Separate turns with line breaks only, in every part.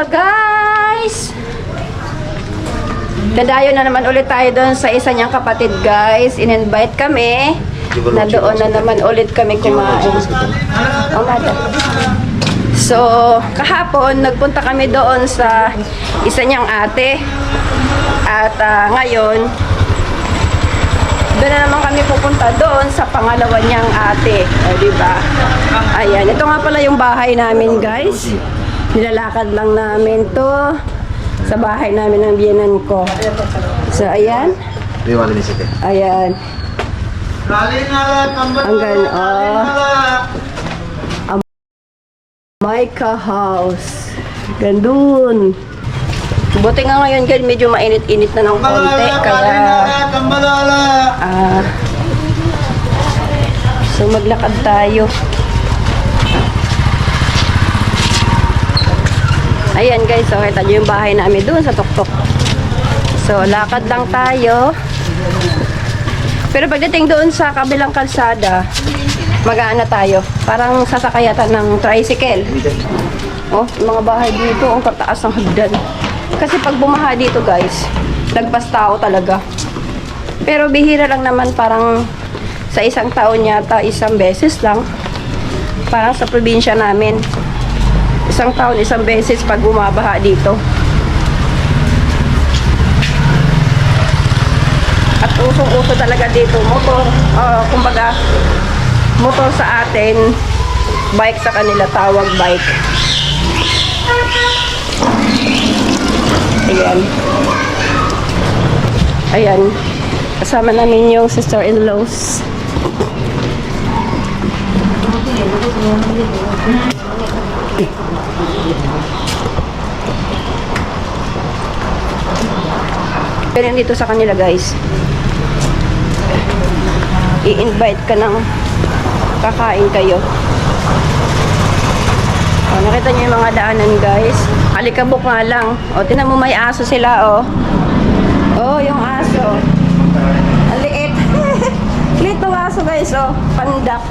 guys! Dadayo na naman ulit tayo doon sa isa niyang kapatid guys. In-invite kami na doon na naman ulit kami kumain. Oh, mata. So, kahapon nagpunta kami doon sa isa niyang ate. At ngayon, doon na naman kami pupunta doon sa pangalawa niyang ate. O, diba? Ayan. Ito nga pala yung bahay namin guys. Nilalakad lang namin to sa bahay namin ng biyenan ko. So, ayan. Ayan. Hanggang, Maika House. Gandun. Buti nga ngayon, guys, medyo mainit-init na ng konti. Kaya, so, maglakad tayo. Ayan guys, so kita nyo yung bahay namin doon sa tuktok. So, lakad lang tayo. Pero pagdating doon sa kabilang kalsada, mag-aana tayo. Parang sasakayatan ng tricycle. Oh, mga bahay dito, ang kataas ng hagdan. Kasi pag bumaha dito guys, lagpas tao talaga. Pero bihira lang naman, parang sa isang taon yata, isang beses lang. Parang sa probinsya namin. Isang taon, isang beses pag bumabaha dito. At usong-uso talaga dito. Motor, kumbaga, motor sa atin, bike sa kanila, tawag bike. Ayan. Ayan. Kasama namin yung sister-in-laws. Pero dito sa kanila guys, i-invite ka ng kakain kayo. O, nakita niyo yung mga daanan guys, alikabok nga lang. O, tinan mo may aso sila o. O, yung aso ang liit. Liit ng aso guys o, pandak.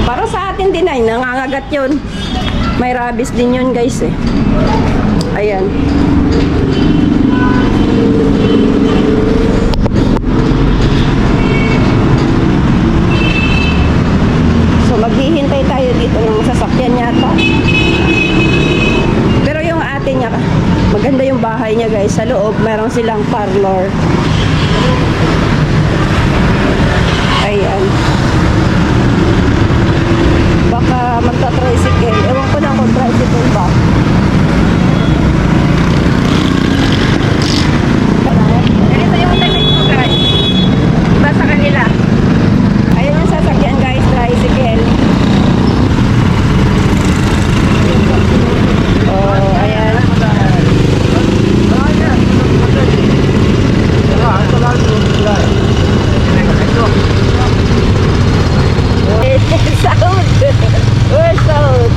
Para sa atin din ay nangangagat yun. May rabies din yun guys eh. Ayan. So maghihintay tayo dito ng sasakyan yata. Pero yung ate niya, maganda yung bahay niya guys. Sa loob meron silang parlor. Ayan. Baka magta-tricycle. Ewan ko lang kung tricycle ba. Ganito yung talit ko guys. Iba sa kanila. Ayan yung sasakyan guys, tricycle. Oh, ayan. Sound. We're sound.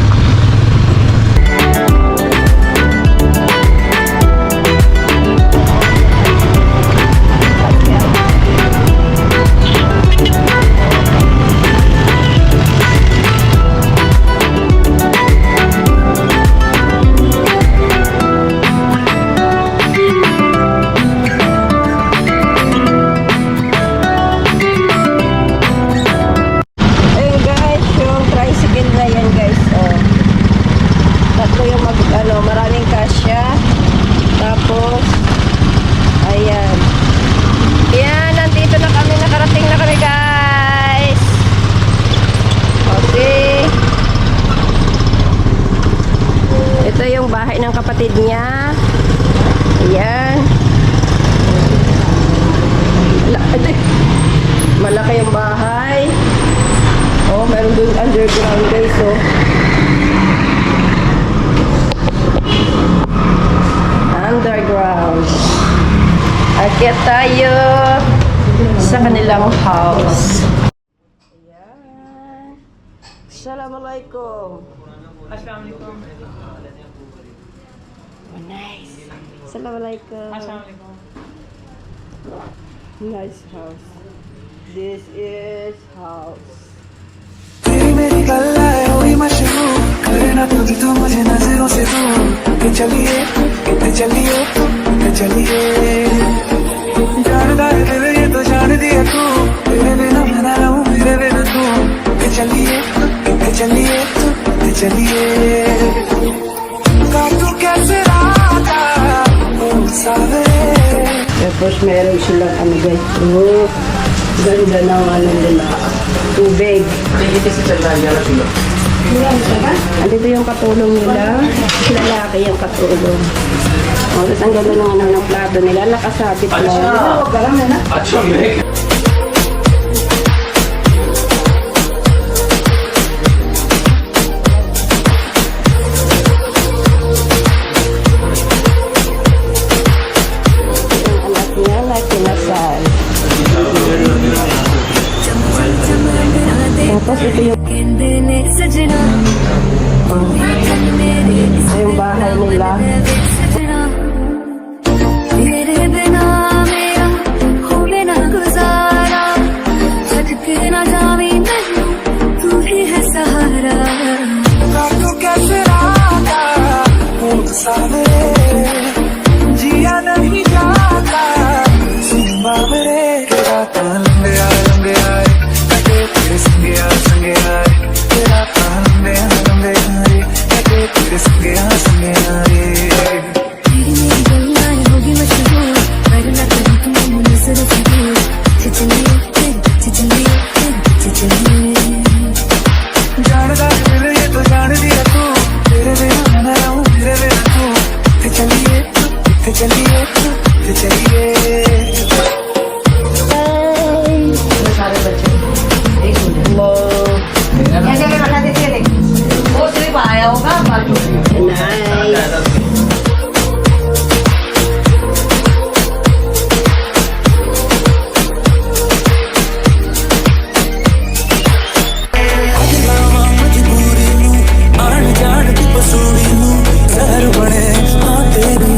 Maraming kasya. Tapos ayan. Ayan, nandito na kami, nakarating na kami guys. Okay. Ito yung bahay ng kapatid niya. Ayan. Malaki yung bahay. Oh, meron doon underground guys oh. Underground. Akyat tayo sa kanilang house. Ayan. Assalamualaikum.
Assalamualaikum.
Oh, nice. Assalamualaikum.
Assalamualaikum.
Nice house. This is house.
तेरी मेरी गल्ला है हुई मशहूर
ना कभी तो मुझे नजरों से दूर के चलिए जानदा है दिल ये तो जान दिया तू तेरे बिना मैं ना रहूं मेरे बिना तू के चलिए काटू कैसे राता ओ सावरे.
Tapos meron silang ano guys. Oh, ganda ng ano nila. Tubig. Andito yung katulong nila. Lalaki yung katulong. Oh, tapos ang ganda ng ano ng plato nila. Nakasabit lang. Oh, parang na. Tapos ito yung bahay nila.
काटू कैसे राता ओ सावरे जिया नहीं जाता सिंबा मेरे राता लंबे आए तेरे संगे आए तेरा लंबे आए तेरे संगे आए.
तेरी मेरी गलियां होगी मशहूर वरना कभी तुम नजरों से दूर चिचली
जानदा है दिल ये तो जान दिया तू तेरे बिना मैं ना रहूं मेरे बिना तू के चलिए मजबूरी नू आन जान की पसूरी नू सहर बने हाँ तेरी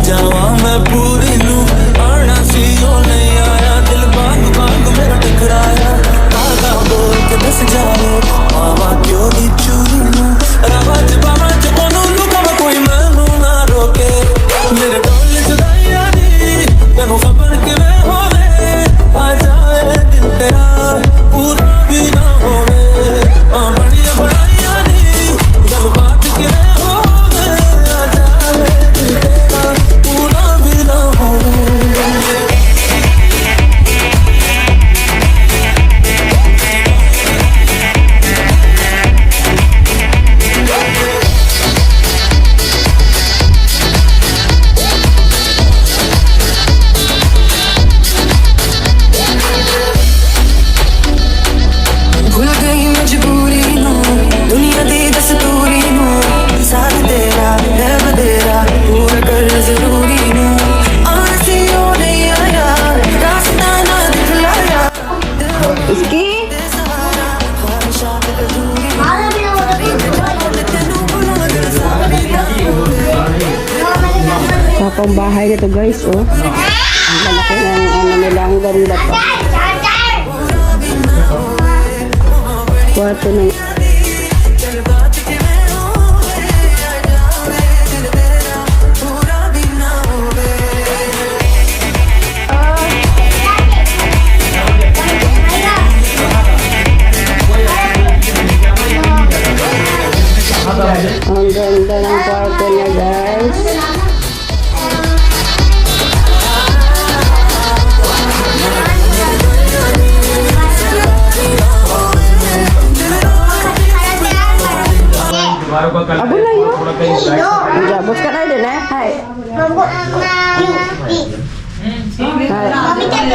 जावा मैं पूरी नू आना सी ओ नहीं आया दिल बांग मेरा टकराया आगा बोल के दस जाओ मावा क्यों दी चूरी नू रवाज बाबा जबनू लुका कोई मैनू ना रोके मेरे डोल जुदाइया दी तेनू खबर के मैं होवे आ जाए दिल तेरा पूरा भी ना होवे बढ़िया बढ़ाइया दी जब बात के मैं होवे आ जाए दिल तेरा पूरा भी ना होवे. भूल गई मजबूरी नू दुनिया दी दस्तूरी नू साथ तेरा है बदेरा पूरा कर जरूरी नू आसी ओ नहीं आया रास्ता ना दिखलाया
Iski? Sa bahay nito guys, oh. Ang malaki ng ano nila, ang ganda pa. Kwarto ng ang ganda ng kwarto niya guys. Abo na yun. Jabot ka na din eh. Hi. Hi.